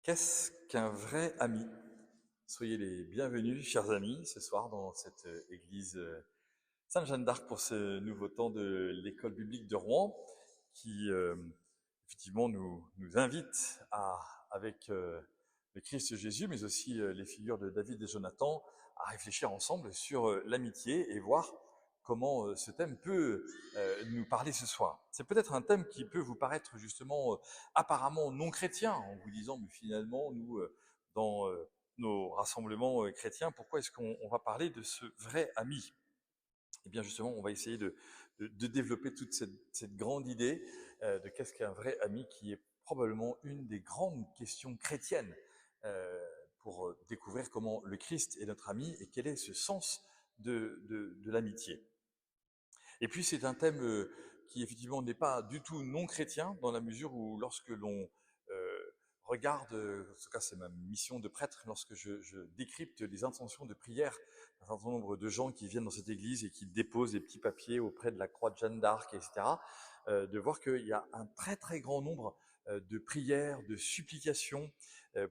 Qu'est-ce qu'un vrai ami? Soyez les bienvenus, chers amis, ce soir dans cette église Sainte-Jeanne d'Arc pour ce nouveau temps de l'école biblique de Rouen qui effectivement nous invite avec le Christ Jésus, mais aussi les figures de David et Jonathan, à réfléchir ensemble sur l'amitié et voir comment ce thème peut nous parler ce soir. C'est peut-être un thème qui peut vous paraître justement apparemment non chrétien, en vous disant, mais finalement, nous, dans nos rassemblements chrétiens, pourquoi est-ce qu'on va parler de ce vrai ami? Eh bien justement, on va essayer de développer toute cette grande idée de qu'est-ce qu'un vrai ami, qui est probablement une des grandes questions chrétiennes euh, pour découvrir comment le Christ est notre ami et quel est ce sens de l'amitié. Et puis c'est un thème qui effectivement n'est pas du tout non chrétien, dans la mesure où lorsque l'on regarde, en tout cas c'est ma mission de prêtre, lorsque je décrypte les intentions de prière d'un certain nombre de gens qui viennent dans cette église et qui déposent des petits papiers auprès de la croix de Jeanne d'Arc, etc., de voir qu'il y a un très très grand nombre de prières, de supplications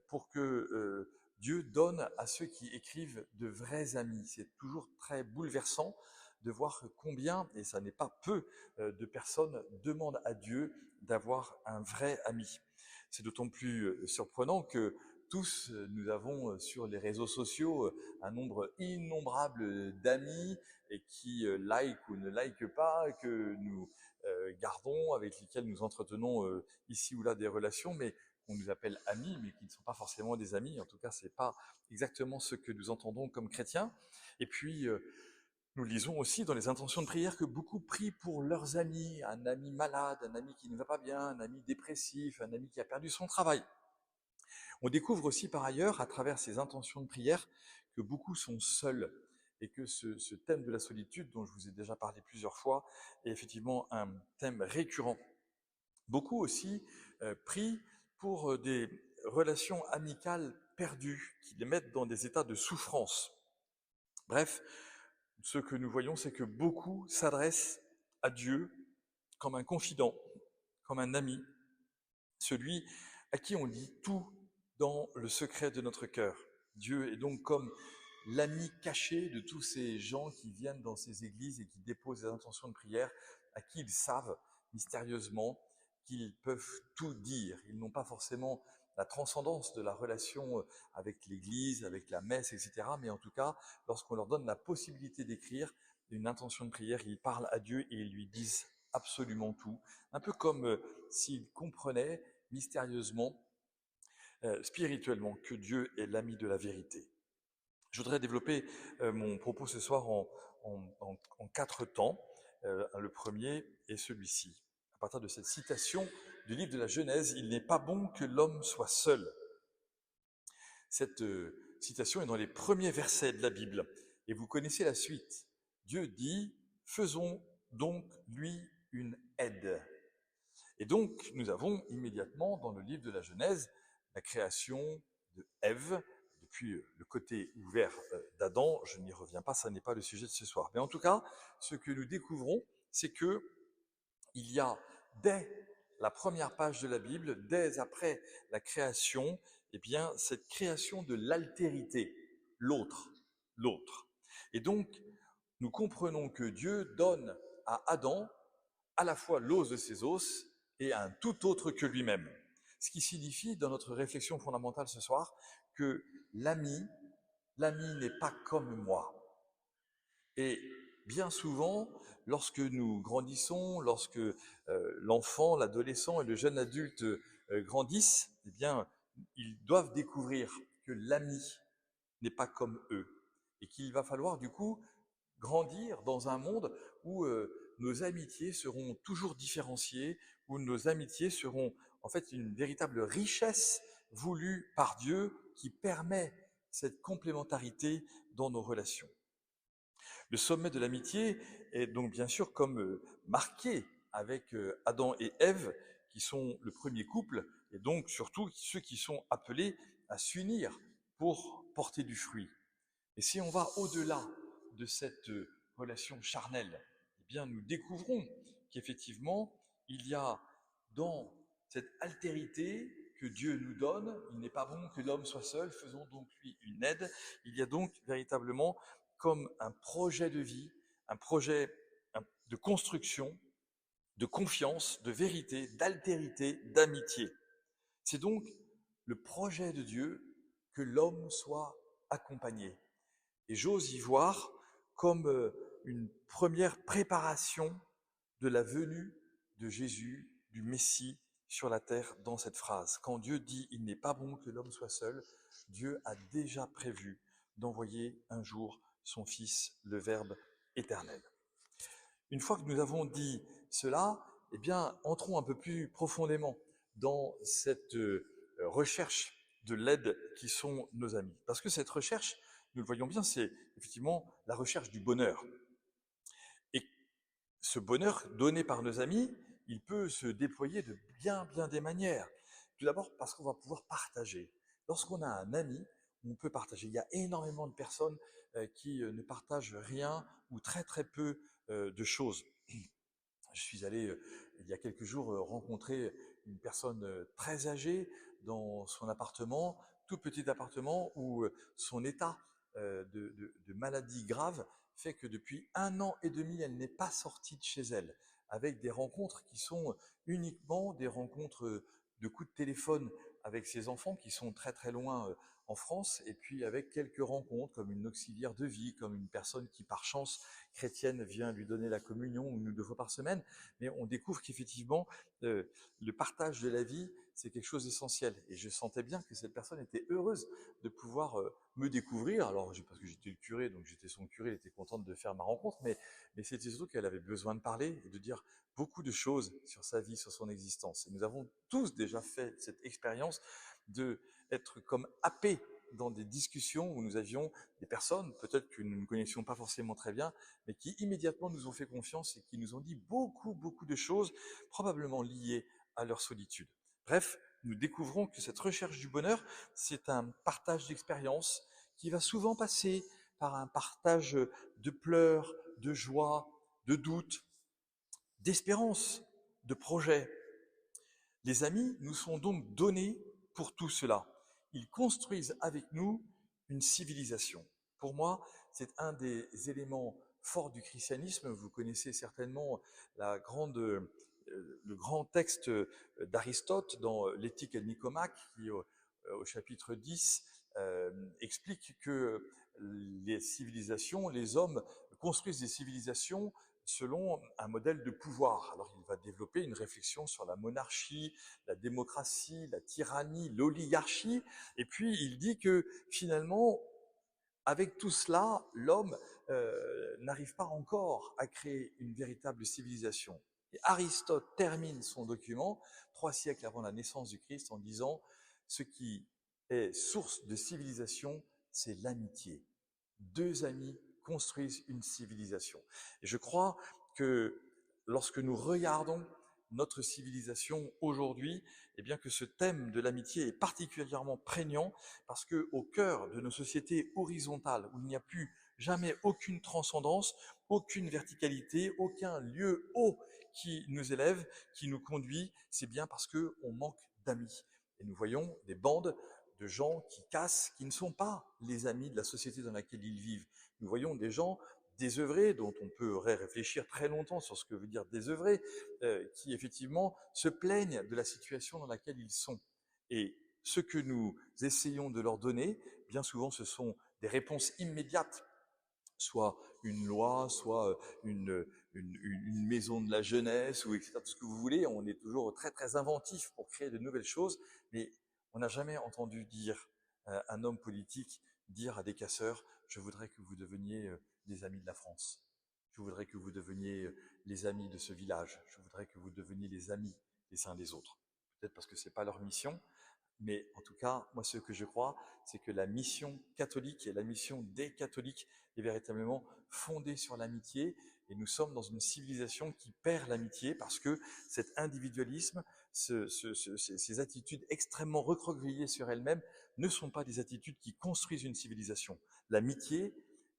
pour que Dieu donne à ceux qui écrivent de vrais amis. C'est toujours très bouleversant de voir combien, et ça n'est pas peu, de personnes demandent à Dieu d'avoir un vrai ami. C'est d'autant plus surprenant que tous, nous avons sur les réseaux sociaux un nombre innombrable d'amis et qui like ou ne like pas, que nous gardons, avec lesquels nous entretenons ici ou là des relations, mais qu'on nous appelle amis, mais qui ne sont pas forcément des amis. En tout cas, c'est pas exactement ce que nous entendons comme chrétiens. Et puis, nous lisons aussi dans les intentions de prière que beaucoup prient pour leurs amis, un ami malade, un ami qui ne va pas bien, un ami dépressif, un ami qui a perdu son travail. On découvre aussi par ailleurs, à travers ces intentions de prière, que beaucoup sont seuls et que ce thème de la solitude, dont je vous ai déjà parlé plusieurs fois, est effectivement un thème récurrent. Beaucoup aussi prient pour des relations amicales perdues, qui les mettent dans des états de souffrance. Bref, ce que nous voyons, c'est que beaucoup s'adressent à Dieu comme un confident, comme un ami, celui à qui on dit tout dans le secret de notre cœur. Dieu est donc comme l'ami caché de tous ces gens qui viennent dans ces églises et qui déposent des intentions de prière, à qui ils savent mystérieusement qu'ils peuvent tout dire. Ils n'ont pas forcément la transcendance de la relation avec l'Église, avec la messe, etc. Mais en tout cas, lorsqu'on leur donne la possibilité d'écrire une intention de prière, ils parlent à Dieu et ils lui disent absolument tout. Un peu comme s'ils comprenaient mystérieusement, spirituellement, que Dieu est l'ami de la vérité. Je voudrais développer mon propos ce soir en quatre temps. Le premier est celui-ci. À partir de cette citation du livre de la Genèse, il n'est pas bon que l'homme soit seul. Cette citation est dans les premiers versets de la Bible. Et vous connaissez la suite. Dieu dit, faisons donc lui une aide. Et donc, nous avons immédiatement dans le livre de la Genèse la création de Ève, depuis le côté ouvert d'Adam. Je n'y reviens pas, ça n'est pas le sujet de ce soir. Mais en tout cas, ce que nous découvrons, c'est que il y a dès la première page de la Bible, dès après la création, eh bien, cette création de l'altérité, l'autre, l'autre. Et donc, nous comprenons que Dieu donne à Adam à la fois l'os de ses os et un tout autre que lui-même. Ce qui signifie, dans notre réflexion fondamentale ce soir, que l'ami, l'ami n'est pas comme moi. Et bien souvent, lorsque nous grandissons, lorsque l'enfant, l'adolescent et le jeune adulte grandissent, eh bien, ils doivent découvrir que l'ami n'est pas comme eux et qu'il va falloir du coup grandir dans un monde où nos amitiés seront toujours différenciées, où nos amitiés seront en fait une véritable richesse voulue par Dieu qui permet cette complémentarité dans nos relations. Le sommet de l'amitié est donc bien sûr comme marqué avec Adam et Ève, qui sont le premier couple, et donc surtout ceux qui sont appelés à s'unir pour porter du fruit. Et si on va au-delà de cette relation charnelle, eh bien nous découvrons qu'effectivement, il y a dans cette altérité que que Dieu nous donne. Il n'est pas bon que l'homme soit seul, faisons donc lui une aide. Il y a donc véritablement comme un projet de vie, un projet de construction, de confiance, de vérité, d'altérité, d'amitié. C'est donc le projet de Dieu que l'homme soit accompagné. Et j'ose y voir comme une première préparation de la venue de Jésus, du Messie sur la terre dans cette phrase. Quand Dieu dit « il n'est pas bon que l'homme soit seul », Dieu a déjà prévu d'envoyer un jour son Fils, le Verbe éternel. Une fois que nous avons dit cela, eh bien, entrons un peu plus profondément dans cette recherche de l'aide qui sont nos amis. Parce que cette recherche, nous le voyons bien, c'est effectivement la recherche du bonheur. Et ce bonheur donné par nos amis, il peut se déployer de bien des manières. Tout d'abord parce qu'on va pouvoir partager. Lorsqu'on a un ami, on peut partager. Il y a énormément de personnes qui ne partagent rien ou très peu de choses. Je suis allé, il y a quelques jours, rencontrer une personne très âgée dans son appartement, tout petit appartement, où son état de maladie grave fait que depuis 1 an et demi, elle n'est pas sortie de chez elle, avec des rencontres qui sont uniquement des rencontres de coups de téléphone avec ses enfants qui sont très loin en France, et puis avec quelques rencontres comme une auxiliaire de vie, comme une personne qui par chance chrétienne vient lui donner la communion 1 ou 2 fois par semaine, mais on découvre qu'effectivement, le partage de la vie, c'est quelque chose d'essentiel. Et je sentais bien que cette personne était heureuse de pouvoir me découvrir. Alors, parce que j'étais le curé, donc j'étais son curé, elle était contente de faire ma rencontre, mais c'était surtout qu'elle avait besoin de parler et de dire beaucoup de choses sur sa vie, sur son existence. Et nous avons tous déjà fait cette expérience de être comme happés dans des discussions où nous avions des personnes, peut-être que nous ne connaissions pas forcément très bien, mais qui immédiatement nous ont fait confiance et qui nous ont dit beaucoup de choses, probablement liées à leur solitude. Bref, nous découvrons que cette recherche du bonheur, c'est un partage d'expériences qui va souvent passer par un partage de pleurs, de joie, de doutes, d'espérance, de projets. Les amis nous sont donc donnés pour tout cela. Ils construisent avec nous une civilisation. Pour moi, c'est un des éléments forts du christianisme. Vous connaissez certainement le grand texte d'Aristote dans l'Éthique et le Nicomaque, qui au chapitre 10 explique que les civilisations, les hommes construisent des civilisations selon un modèle de pouvoir. Alors il va développer une réflexion sur la monarchie, la démocratie, la tyrannie, l'oligarchie, et puis il dit que finalement, avec tout cela, l'homme n'arrive pas encore à créer une véritable civilisation. Et Aristote termine son document 3 siècles avant la naissance du Christ en disant « Ce qui est source de civilisation, c'est l'amitié. 2 amis construisent une civilisation. » Et je crois que lorsque nous regardons notre civilisation aujourd'hui, eh bien que ce thème de l'amitié est particulièrement prégnant parce que au cœur de nos sociétés horizontales où il n'y a plus jamais aucune transcendance, aucune verticalité, aucun lieu haut qui nous élève, qui nous conduit, c'est bien parce que on manque d'amis. Et nous voyons des bandes de gens qui cassent, qui ne sont pas les amis de la société dans laquelle ils vivent. Nous voyons des gens désœuvrés, dont on pourrait réfléchir très longtemps sur ce que veut dire désœuvré, qui effectivement se plaignent de la situation dans laquelle ils sont. Et ce que nous essayons de leur donner, bien souvent ce sont des réponses immédiates, soit une loi, soit une maison de la jeunesse, ou etc. Tout ce que vous voulez, on est toujours très inventif pour créer de nouvelles choses, mais on n'a jamais entendu dire un homme politique dire à des casseurs « je voudrais que vous deveniez des amis de la France, je voudrais que vous deveniez les amis de ce village, je voudrais que vous deveniez les amis les uns des autres ». Peut-être parce que ce n'est pas leur mission, mais en tout cas, moi ce que je crois, c'est que la mission catholique et la mission des catholiques est véritablement fondée sur l'amitié, et nous sommes dans une civilisation qui perd l'amitié parce que cet individualisme, ces attitudes extrêmement recroquevillées sur elles-mêmes ne sont pas des attitudes qui construisent une civilisation. L'amitié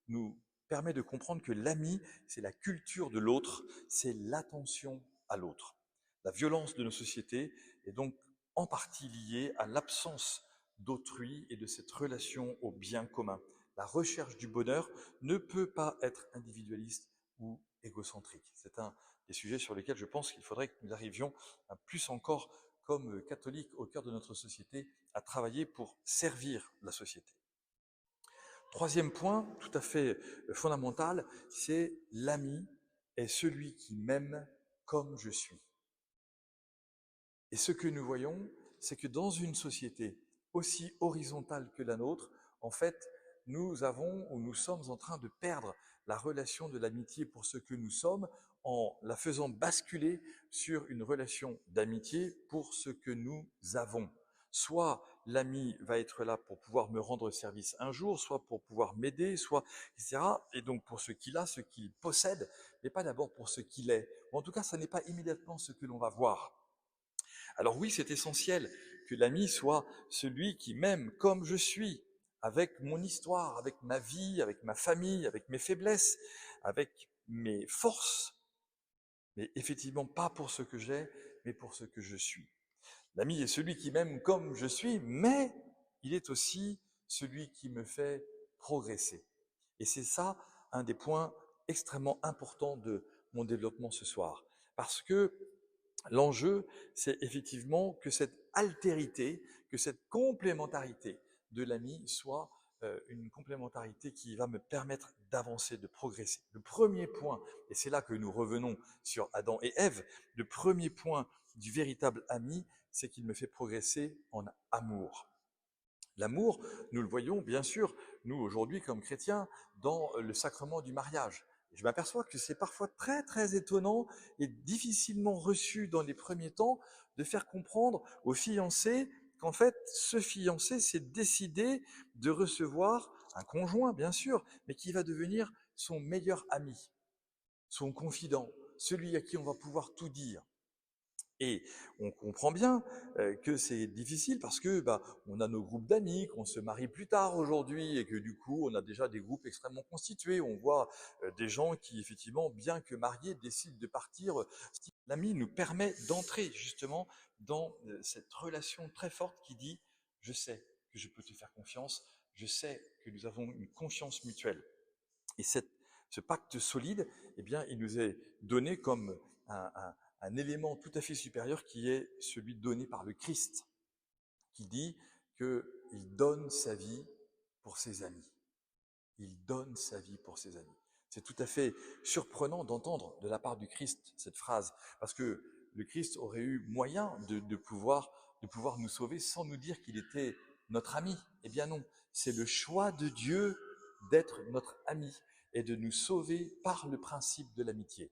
nous permet de comprendre que l'ami, c'est la culture de l'autre, c'est l'attention à l'autre. La violence de nos sociétés est donc en partie liée à l'absence d'autrui et de cette relation au bien commun. La recherche du bonheur ne peut pas être individualiste ou égocentrique. C'est un des sujets sur lesquels je pense qu'il faudrait que nous arrivions à plus encore, comme catholiques au cœur de notre société, à travailler pour servir la société. Troisième point, tout à fait fondamental, c'est l'ami est celui qui m'aime comme je suis. Et ce que nous voyons, c'est que dans une société aussi horizontale que la nôtre, en fait, nous avons ou nous sommes en train de perdre la relation de l'amitié pour ce que nous sommes en la faisant basculer sur une relation d'amitié pour ce que nous avons. Soit l'ami va être là pour pouvoir me rendre service un jour, soit pour pouvoir m'aider, soit etc. Et donc pour ce qu'il a, ce qu'il possède, mais pas d'abord pour ce qu'il est. Ou en tout cas, ça n'est pas immédiatement ce que l'on va voir. Alors oui, c'est essentiel que l'ami soit celui qui m'aime comme je suis, avec mon histoire, avec ma vie, avec ma famille, avec mes faiblesses, avec mes forces, mais effectivement pas pour ce que j'ai, mais pour ce que je suis. L'ami est celui qui m'aime comme je suis, mais il est aussi celui qui me fait progresser. Et c'est ça un des points extrêmement importants de mon développement ce soir. Parce que l'enjeu, c'est effectivement que cette altérité, que cette complémentarité de l'ami soit une complémentarité qui va me permettre d'avancer, de progresser. Le premier point, et c'est là que nous revenons sur Adam et Ève, le premier point du véritable ami, c'est qu'il me fait progresser en amour. L'amour, nous le voyons bien sûr, nous aujourd'hui comme chrétiens, dans le sacrement du mariage. Je m'aperçois que c'est parfois très très étonnant et difficilement reçu dans les premiers temps de faire comprendre aux fiancés qu'en fait ce fiancé s'est décidé de recevoir un conjoint bien sûr, mais qui va devenir son meilleur ami, son confident, celui à qui on va pouvoir tout dire. Et on comprend bien que c'est difficile parce que on a nos groupes d'amis, qu'on se marie plus tard aujourd'hui et que du coup on a déjà des groupes extrêmement constitués. On voit des gens qui effectivement, bien que mariés, décident de partir. L'ami nous permet d'entrer justement dans cette relation très forte qui dit je sais que je peux te faire confiance, je sais que nous avons une confiance mutuelle. Et ce pacte solide, eh bien, il nous est donné comme un élément tout à fait supérieur qui est celui donné par le Christ, qui dit qu'il donne sa vie pour ses amis. Il donne sa vie pour ses amis. C'est tout à fait surprenant d'entendre de la part du Christ cette phrase, parce que le Christ aurait eu moyen de pouvoir nous sauver sans nous dire qu'il était notre ami. Eh bien non, c'est le choix de Dieu d'être notre ami et de nous sauver par le principe de l'amitié.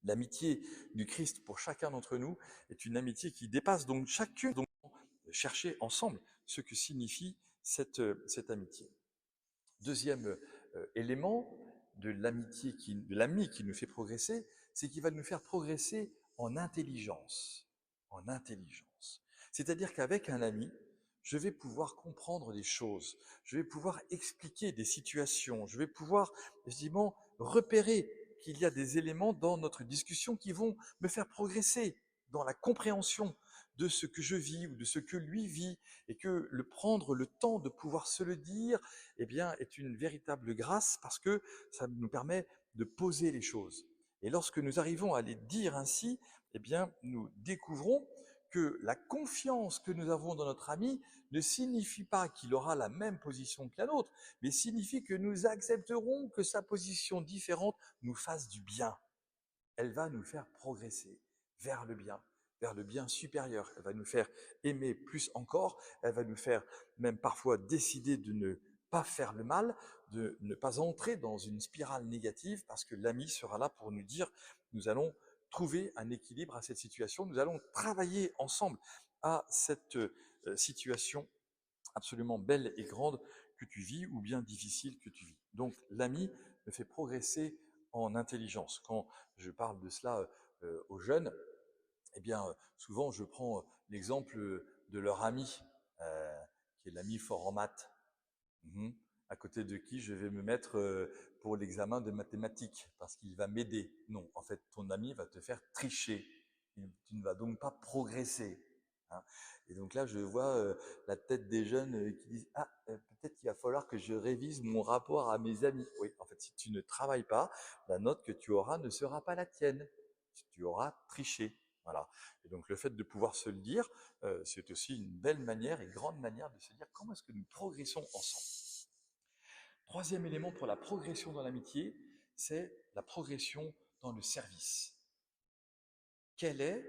L'amitié du Christ pour chacun d'entre nous est une amitié qui dépasse donc chacune, donc chercher ensemble ce que signifie cette amitié. Deuxième élément de l'amitié, de l'ami qui nous fait progresser, c'est qu'il va nous faire progresser en intelligence. En intelligence. C'est-à-dire qu'avec un ami, je vais pouvoir comprendre des choses, je vais pouvoir expliquer des situations, je vais pouvoir, évidemment, repérer qu'il y a des éléments dans notre discussion qui vont me faire progresser dans la compréhension de ce que je vis ou de ce que lui vit, et que le prendre le temps de pouvoir se le dire, eh bien, est une véritable grâce parce que ça nous permet de poser les choses. Et lorsque nous arrivons à les dire ainsi, eh bien, nous découvrons que la confiance que nous avons dans notre ami ne signifie pas qu'il aura la même position que la nôtre, mais signifie que nous accepterons que sa position différente nous fasse du bien. Elle va nous faire progresser vers le bien supérieur. Elle va nous faire aimer plus encore, elle va nous faire même parfois décider de ne pas faire le mal, de ne pas entrer dans une spirale négative, parce que l'ami sera là pour nous dire, nous allons trouver un équilibre à cette situation, nous allons travailler ensemble à cette situation absolument belle et grande que tu vis ou bien difficile que tu vis. Donc l'ami me fait progresser en intelligence. Quand je parle de cela aux jeunes, eh bien souvent je prends l'exemple de leur ami, qui est l'ami fort en maths, à côté de qui je vais me mettre pour l'examen de mathématiques, parce qu'il va m'aider. Non, en fait, ton ami va te faire tricher. Tu ne vas donc pas progresser. hein. Et donc là, je vois la tête des jeunes qui disent ah peut-être qu'il va falloir que je révise mon rapport à mes amis. Oui, en fait, si tu ne travailles pas, la note que tu auras ne sera pas la tienne. Tu auras triché. Voilà. Et donc le fait de pouvoir se le dire, c'est aussi une belle manière et grande manière de se dire comment est-ce que nous progressons ensemble. Troisième élément pour la progression dans l'amitié, c'est la progression dans le service. Quelle est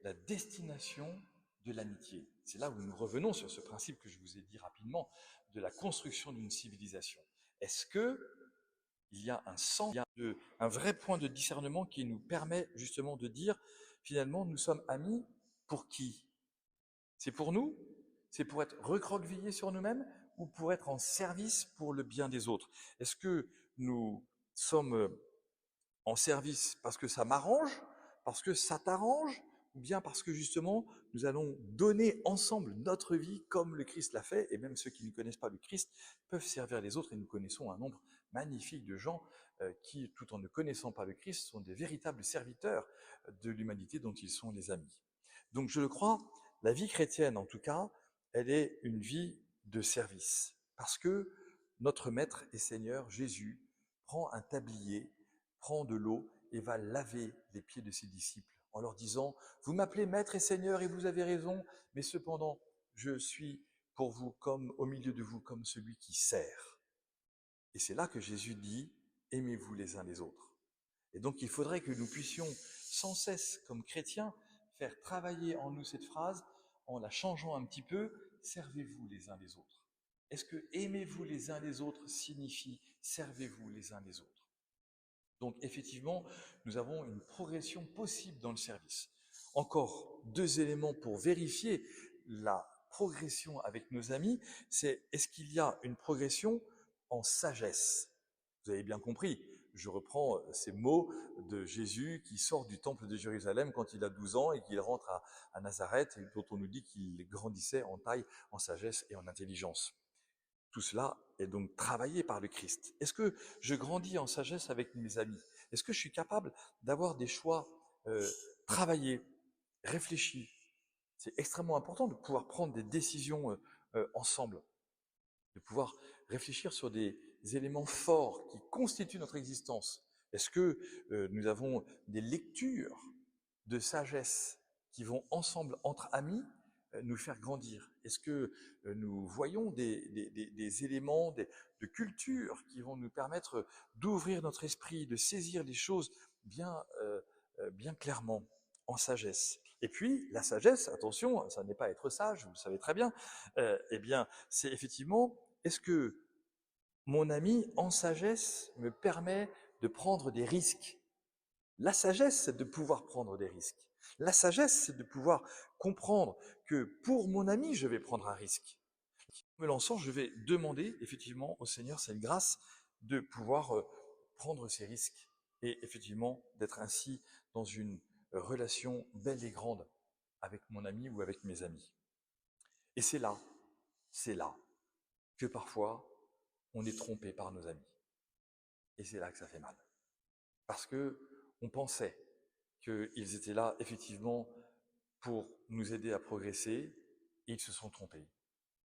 la destination de l'amitié? C'est là où nous revenons sur ce principe que je vous ai dit rapidement de la construction d'une civilisation. Est-ce que il y a un sens, il y a un vrai point de discernement qui nous permet justement de dire finalement nous sommes amis pour qui? C'est pour nous? C'est pour être recroquevillés sur nous-mêmes ou pour être en service pour le bien des autres? Est-ce que nous sommes en service parce que ça m'arrange, parce que ça t'arrange, ou bien parce que justement nous allons donner ensemble notre vie comme le Christ l'a fait, et même ceux qui ne connaissent pas le Christ peuvent servir les autres, et nous connaissons un nombre magnifique de gens qui, tout en ne connaissant pas le Christ, sont des véritables serviteurs de l'humanité dont ils sont les amis. Donc je le crois, la vie chrétienne en tout cas, elle est une vie de service, parce que notre Maître et Seigneur Jésus prend un tablier, prend de l'eau et va laver les pieds de ses disciples en leur disant « Vous m'appelez Maître et Seigneur et vous avez raison, mais cependant, je suis pour vous comme au milieu de vous comme celui qui sert. » Et c'est là que Jésus dit « Aimez-vous les uns les autres ». Et donc il faudrait que nous puissions sans cesse, comme chrétiens, faire travailler en nous cette phrase en la changeant un petit peu « Servez-vous les uns les autres ». Est-ce que aimez-vous les uns les autres signifie servez-vous les uns les autres? Donc effectivement, nous avons une progression possible dans le service. Encore deux éléments pour vérifier la progression avec nos amis, c'est est-ce qu'il y a une progression en sagesse? Vous avez bien compris, je reprends ces mots de Jésus qui sort du temple de Jérusalem quand il a 12 ans et qu'il rentre à Nazareth, et dont on nous dit qu'il grandissait en taille, en sagesse et en intelligence. Tout cela est donc travaillé par le Christ. Est-ce que je grandis en sagesse avec mes amis? Est-ce que je suis capable d'avoir des choix travaillés, réfléchis? C'est extrêmement important de pouvoir prendre des décisions ensemble, de pouvoir réfléchir sur des éléments forts qui constituent notre existence. Est-ce que nous avons des lectures de sagesse qui vont ensemble, entre amis, nous faire grandir? Est-ce que nous voyons des éléments de culture qui vont nous permettre d'ouvrir notre esprit, de saisir les choses bien clairement, en sagesse? Et puis, la sagesse, attention, ça n'est pas être sage, vous le savez très bien, eh bien, c'est effectivement, est-ce que mon ami, en sagesse, me permet de prendre des risques? La sagesse, c'est de pouvoir prendre des risques. La sagesse, c'est de pouvoir comprendre que pour mon ami, je vais prendre un risque. En me lançant, je vais demander effectivement au Seigneur cette grâce de pouvoir prendre ces risques et effectivement d'être ainsi dans une relation belle et grande avec mon ami ou avec mes amis. Et c'est là que parfois on est trompé par nos amis. Et c'est là que ça fait mal. Parce que on pensait qu'ils étaient là effectivement pour nous aider à progresser, et ils se sont trompés.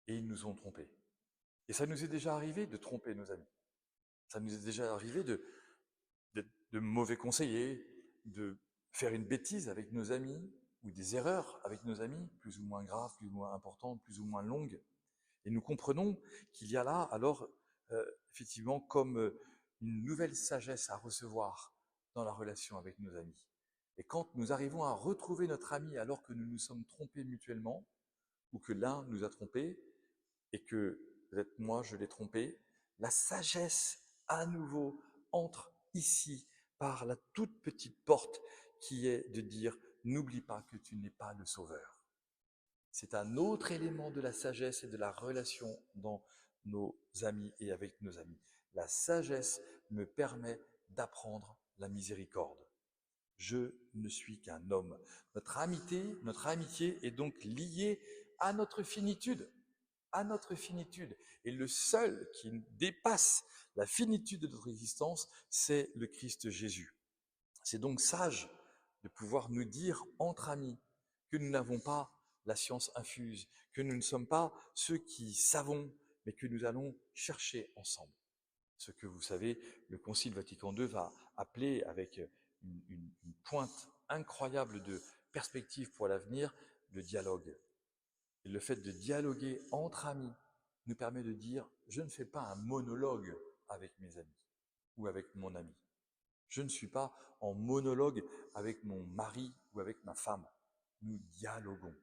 Et ils nous ont trompés. Et ça nous est déjà arrivé de tromper nos amis. Ça nous est déjà arrivé de mauvais conseillers, de faire une bêtise avec nos amis, ou des erreurs avec nos amis, plus ou moins graves, plus ou moins importantes, plus ou moins longues. Et nous comprenons qu'il y a là, alors, effectivement, comme une nouvelle sagesse à recevoir dans la relation avec nos amis. Et quand nous arrivons à retrouver notre ami alors que nous nous sommes trompés mutuellement, ou que l'un nous a trompés, et que peut-être moi je l'ai trompé, la sagesse à nouveau entre ici par la toute petite porte qui est de dire n'oublie pas que tu n'es pas le sauveur. C'est un autre élément de la sagesse et de la relation dans nos amis et avec nos amis. La sagesse me permet d'apprendre la miséricorde. Je ne suis qu'un homme. Notre amitié est donc liée à notre finitude, à notre finitude. Et le seul qui dépasse la finitude de notre existence, c'est le Christ Jésus. C'est donc sage de pouvoir nous dire entre amis que nous n'avons pas la science infuse, que nous ne sommes pas ceux qui savons, mais que nous allons chercher ensemble. Ce que vous savez, le Concile Vatican II va appeler avec une pointe incroyable de perspective pour l'avenir, le dialogue. Et le fait de dialoguer entre amis nous permet de dire, je ne fais pas un monologue avec mes amis ou avec mon ami. Je ne suis pas en monologue avec mon mari ou avec ma femme. Nous dialoguons.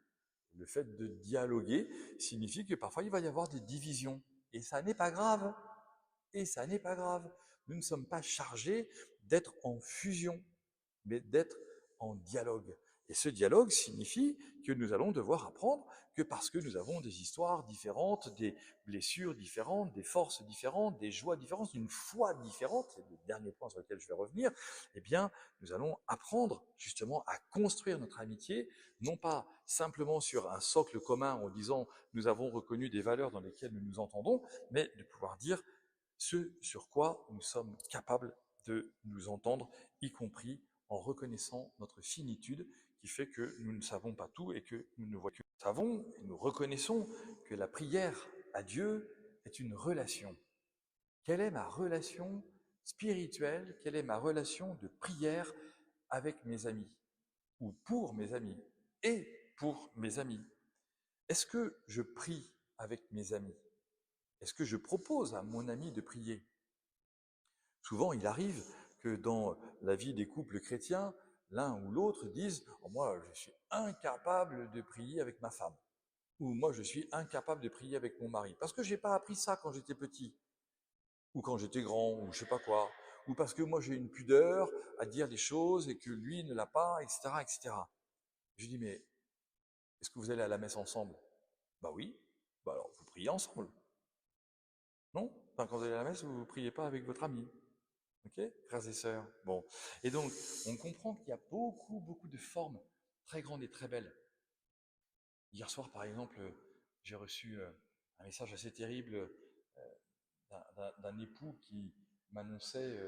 Le fait de dialoguer signifie que parfois il va y avoir des divisions. Et ça n'est pas grave. Et ça n'est pas grave. Nous ne sommes pas chargés d'être en fusion, mais d'être en dialogue. Et ce dialogue signifie que nous allons devoir apprendre que parce que nous avons des histoires différentes, des blessures différentes, des forces différentes, des joies différentes, une foi différente, c'est le dernier point sur lequel je vais revenir, eh bien, nous allons apprendre justement à construire notre amitié, non pas simplement sur un socle commun en disant nous avons reconnu des valeurs dans lesquelles nous nous entendons, mais de pouvoir dire ce sur quoi nous sommes capables de nous entendre, y compris en reconnaissant notre finitude qui fait que nous ne savons pas tout et que nous ne voyons que nous savons et nous reconnaissons que la prière à Dieu est une relation. Quelle est ma relation spirituelle? Quelle est ma relation de prière avec mes amis ou pour mes amis et pour mes amis? Est-ce que je prie avec mes amis? Est-ce que je propose à mon ami de prier? Souvent, il arrive que dans la vie des couples chrétiens, l'un ou l'autre dise oh, « moi, je suis incapable de prier avec ma femme » ou « moi, je suis incapable de prier avec mon mari parce que je n'ai pas appris ça quand j'étais petit ou quand j'étais grand ou je sais pas quoi ou parce que moi, j'ai une pudeur à dire des choses et que lui ne l'a pas, etc. etc. » Je dis « mais est-ce que vous allez à la messe ensemble ?» Bah oui, bah alors vous priez ensemble. Non? Enfin, quand vous allez à la messe, vous ne priez pas avec votre ami. Ok, frères et sœurs. Bon, et donc on comprend qu'il y a beaucoup de formes très grandes et très belles. Hier soir, par exemple, j'ai reçu un message assez terrible d'un époux qui m'annonçait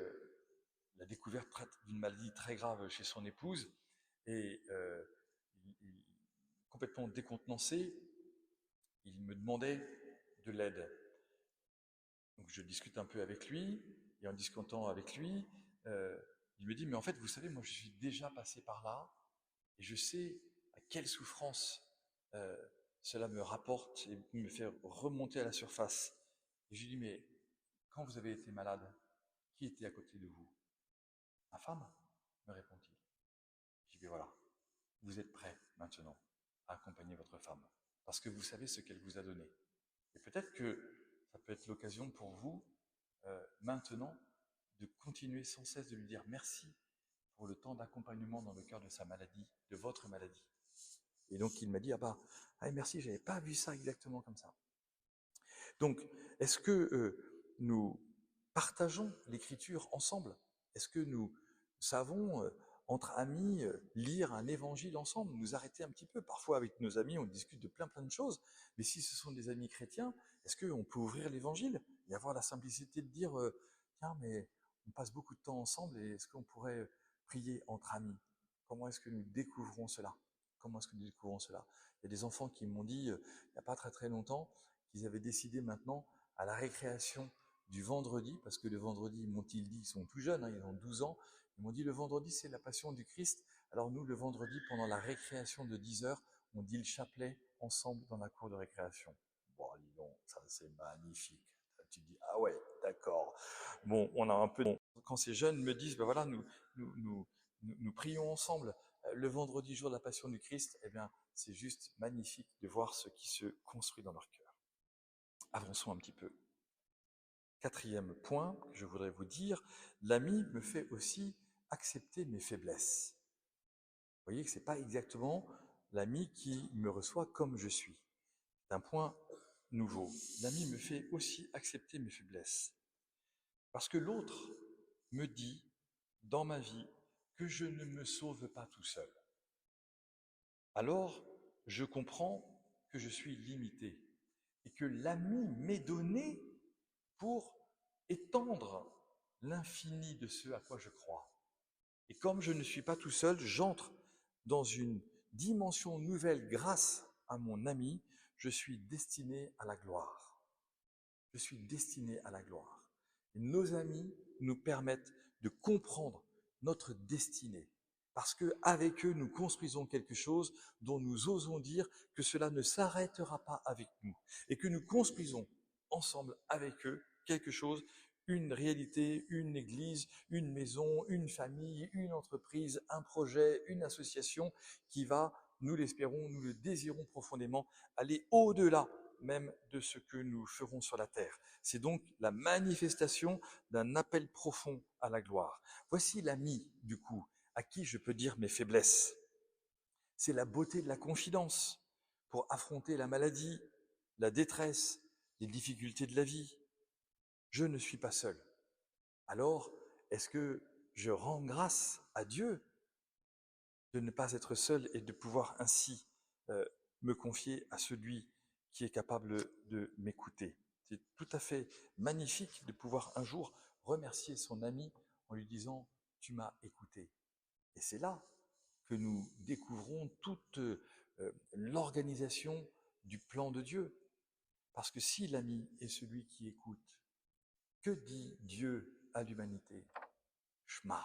la découverte d'une maladie très grave chez son épouse et complètement décontenancé, il me demandait de l'aide. Donc je discute un peu avec lui, et en discutant avec lui, il me dit, mais en fait, vous savez, moi je suis déjà passé par là, et je sais à quelle souffrance cela me rapporte et me fait remonter à la surface. Et je lui dis, mais quand vous avez été malade, qui était à côté de vous? Ma femme, me répond-il. Je dis, mais voilà, vous êtes prêt maintenant à accompagner votre femme, parce que vous savez ce qu'elle vous a donné. Et peut-être que ça peut être l'occasion pour vous, maintenant, de continuer sans cesse de lui dire merci pour le temps d'accompagnement dans le cœur de sa maladie, de votre maladie. Et donc il m'a dit, merci, j'avais pas vu ça exactement comme ça. Donc, est-ce que nous partageons l'écriture ensemble? Est-ce que nous savons, entre amis, lire un évangile ensemble, nous arrêter un petit peu? Parfois, avec nos amis, on discute de plein de choses, mais si ce sont des amis chrétiens, est-ce qu'on peut ouvrir l'évangile et avoir la simplicité de dire, tiens, mais on passe beaucoup de temps ensemble et est-ce qu'on pourrait prier entre amis? Comment est-ce que nous découvrons cela? Comment est-ce que nous découvrons cela? Il y a des enfants qui m'ont dit, il n'y a pas très longtemps, qu'ils avaient décidé maintenant, à la récréation du vendredi, parce que le vendredi, m'ont-ils dit, ils sont tout jeunes, ils ont 12 ans, ils m'ont dit le vendredi c'est la passion du Christ, alors nous le vendredi pendant la récréation de 10 heures, on dit le chapelet ensemble dans la cour de récréation. Bon, dis donc, ça c'est magnifique. Tu dis, ah ouais, d'accord. Bon, on a un peu... Quand ces jeunes me disent, ben voilà, nous prions ensemble le vendredi jour de la passion du Christ, eh bien, c'est juste magnifique de voir ce qui se construit dans leur cœur. Avançons un petit peu. Quatrième point que je voudrais vous dire, l'ami me fait aussi accepter mes faiblesses. Vous voyez que ce n'est pas exactement l'ami qui me reçoit comme je suis. C'est un point nouveau. L'ami me fait aussi accepter mes faiblesses. Parce que l'autre me dit, dans ma vie, que je ne me sauve pas tout seul. Alors, je comprends que je suis limité et que l'ami m'est donné pour étendre l'infini de ce à quoi je crois. Et comme je ne suis pas tout seul, j'entre dans une dimension nouvelle grâce à mon ami, je suis destiné à la gloire. Je suis destiné à la gloire. Et nos amis nous permettent de comprendre notre destinée. Parce qu'avec eux, nous construisons quelque chose dont nous osons dire que cela ne s'arrêtera pas avec nous. Et que nous construisons ensemble avec eux quelque chose, une réalité, une église, une maison, une famille, une entreprise, un projet, une association qui va, nous l'espérons, nous le désirons profondément, aller au-delà même de ce que nous ferons sur la terre. C'est donc la manifestation d'un appel profond à la gloire. Voici l'ami, du coup, à qui je peux dire mes faiblesses. C'est la beauté de la confidence pour affronter la maladie, la détresse, les difficultés de la vie. Je ne suis pas seul. Alors, est-ce que je rends grâce à Dieu de ne pas être seul et de pouvoir ainsi me confier à celui qui est capable de m'écouter? C'est tout à fait magnifique de pouvoir un jour remercier son ami en lui disant « tu m'as écouté ». Et c'est là que nous découvrons toute l'organisation du plan de Dieu. Parce que si l'ami est celui qui écoute, que dit Dieu à l'humanité? Shema.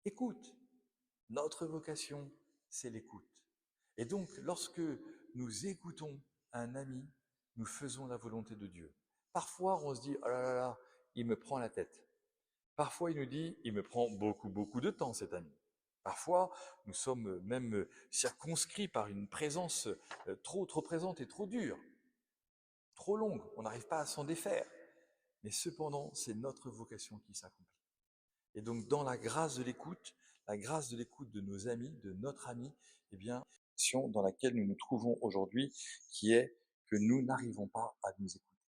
Écoute. Notre vocation, c'est l'écoute. Et donc, lorsque nous écoutons un ami, nous faisons la volonté de Dieu. Parfois, on se dit, oh là là là, il me prend la tête. Parfois, il nous dit, il me prend beaucoup, beaucoup de temps, cet ami. Parfois, nous sommes même circonscrits par une présence trop présente et trop dure, trop longue. On n'arrive pas à s'en défaire. Mais cependant, c'est notre vocation qui s'accomplit. Et donc, dans la grâce de l'écoute de nos amis, de notre ami, eh bien, dans laquelle nous nous trouvons aujourd'hui, qui est que nous n'arrivons pas à nous écouter.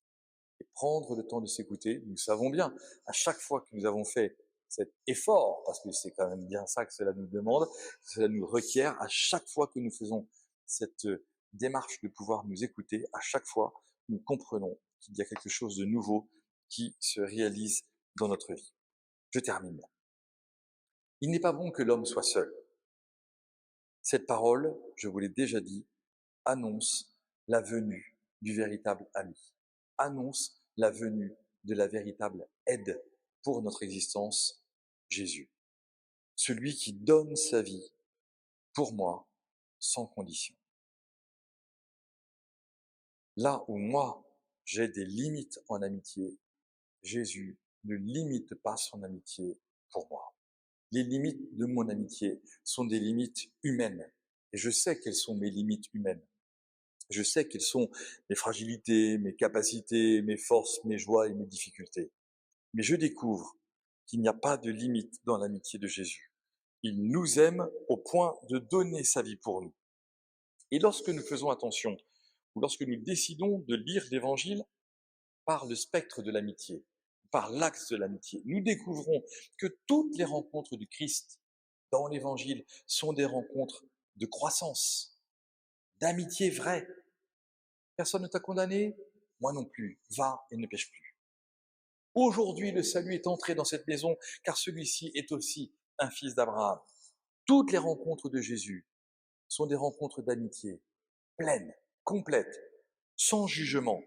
Et prendre le temps de s'écouter, nous savons bien, à chaque fois que nous avons fait cet effort, parce que c'est quand même bien ça que cela nous demande, que cela nous requiert, à chaque fois que nous faisons cette démarche de pouvoir nous écouter, à chaque fois, nous comprenons qu'il y a quelque chose de nouveau qui se réalise dans notre vie. Je termine. Il n'est pas bon que l'homme soit seul. Cette parole, je vous l'ai déjà dit, annonce la venue du véritable ami, annonce la venue de la véritable aide pour notre existence, Jésus. Celui qui donne sa vie pour moi sans condition. Là où moi, j'ai des limites en amitié, Jésus ne limite pas son amitié pour moi. Les limites de mon amitié sont des limites humaines. Et je sais quelles sont mes limites humaines. Je sais quelles sont mes fragilités, mes capacités, mes forces, mes joies et mes difficultés. Mais je découvre qu'il n'y a pas de limite dans l'amitié de Jésus. Il nous aime au point de donner sa vie pour nous. Et lorsque nous faisons attention, ou lorsque nous décidons de lire l'Évangile par le spectre de l'amitié, par l'axe de l'amitié, nous découvrons que toutes les rencontres du Christ dans l'Évangile sont des rencontres de croissance, d'amitié vraie. Personne ne t'a condamné? Moi non plus. Va et ne pêche plus. Aujourd'hui, le salut est entré dans cette maison, car celui-ci est aussi un fils d'Abraham. Toutes les rencontres de Jésus sont des rencontres d'amitié, pleines, complètes, sans jugement,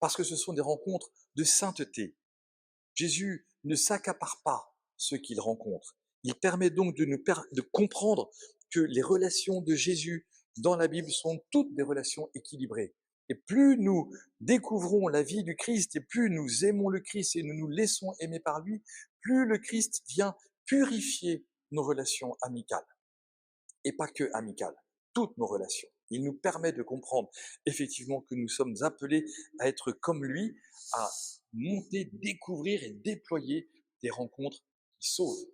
parce que ce sont des rencontres de sainteté. Jésus ne s'accapare pas ceux qu'il rencontre. Il permet donc de comprendre que les relations de Jésus dans la Bible sont toutes des relations équilibrées. Et plus nous découvrons la vie du Christ et plus nous aimons le Christ et nous nous laissons aimer par lui, plus le Christ vient purifier nos relations amicales. Et pas que amicales, toutes nos relations. Il nous permet de comprendre effectivement que nous sommes appelés à être comme lui, à monter, découvrir et déployer des rencontres qui sauvent.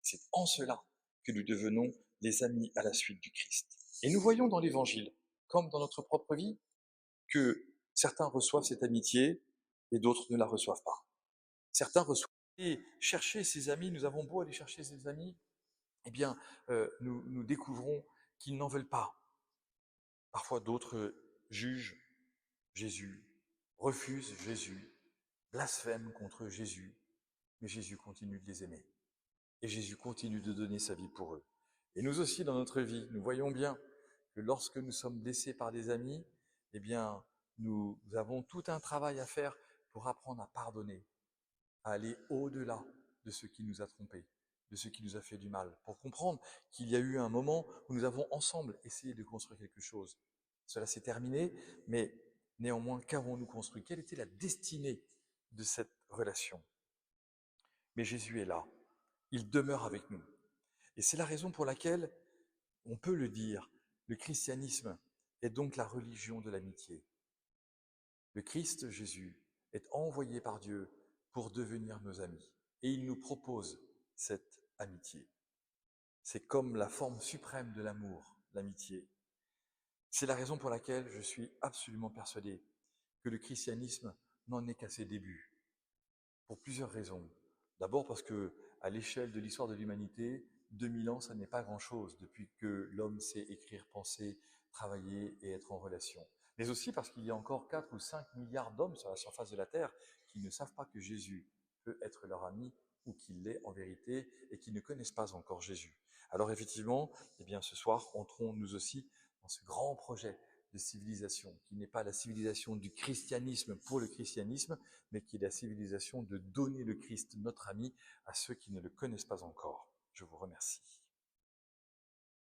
C'est en cela que nous devenons les amis à la suite du Christ. Et nous voyons dans l'Évangile, comme dans notre propre vie, que certains reçoivent cette amitié et d'autres ne la reçoivent pas. Certains reçoivent. Et chercher ses amis, nous avons beau aller chercher ses amis, eh bien, nous découvrons qu'ils n'en veulent pas. Parfois d'autres jugent Jésus, refusent Jésus, blasphèment contre Jésus, mais Jésus continue de les aimer. Et Jésus continue de donner sa vie pour eux. Et nous aussi, dans notre vie, nous voyons bien que lorsque nous sommes blessés par des amis, eh bien, nous avons tout un travail à faire pour apprendre à pardonner, à aller au-delà de ce qui nous a trompés, de ce qui nous a fait du mal, pour comprendre qu'il y a eu un moment où nous avons ensemble essayé de construire quelque chose. Cela s'est terminé, mais néanmoins, qu'avons-nous construit? Quelle était la destinée de cette relation? Mais Jésus est là, il demeure avec nous. Et c'est la raison pour laquelle, on peut le dire, le christianisme est donc la religion de l'amitié. Le Christ Jésus est envoyé par Dieu pour devenir nos amis. Et il nous propose cette amitié. C'est comme la forme suprême de l'amour, l'amitié. C'est la raison pour laquelle je suis absolument persuadé que le christianisme n'en est qu'à ses débuts, pour plusieurs raisons. D'abord parce que, à l'échelle de l'histoire de l'humanité, 2000 ans, ça n'est pas grand-chose depuis que l'homme sait écrire, penser, travailler et être en relation. Mais aussi parce qu'il y a encore 4 ou 5 milliards d'hommes sur la surface de la Terre qui ne savent pas que Jésus peut être leur ami ou qu'il l'est en vérité et qui ne connaissent pas encore Jésus. Alors effectivement, eh bien, ce soir, entrons nous aussi dans ce grand projet de civilisation, qui n'est pas la civilisation du christianisme pour le christianisme, mais qui est la civilisation de donner le Christ, notre ami, à ceux qui ne le connaissent pas encore. Je vous remercie.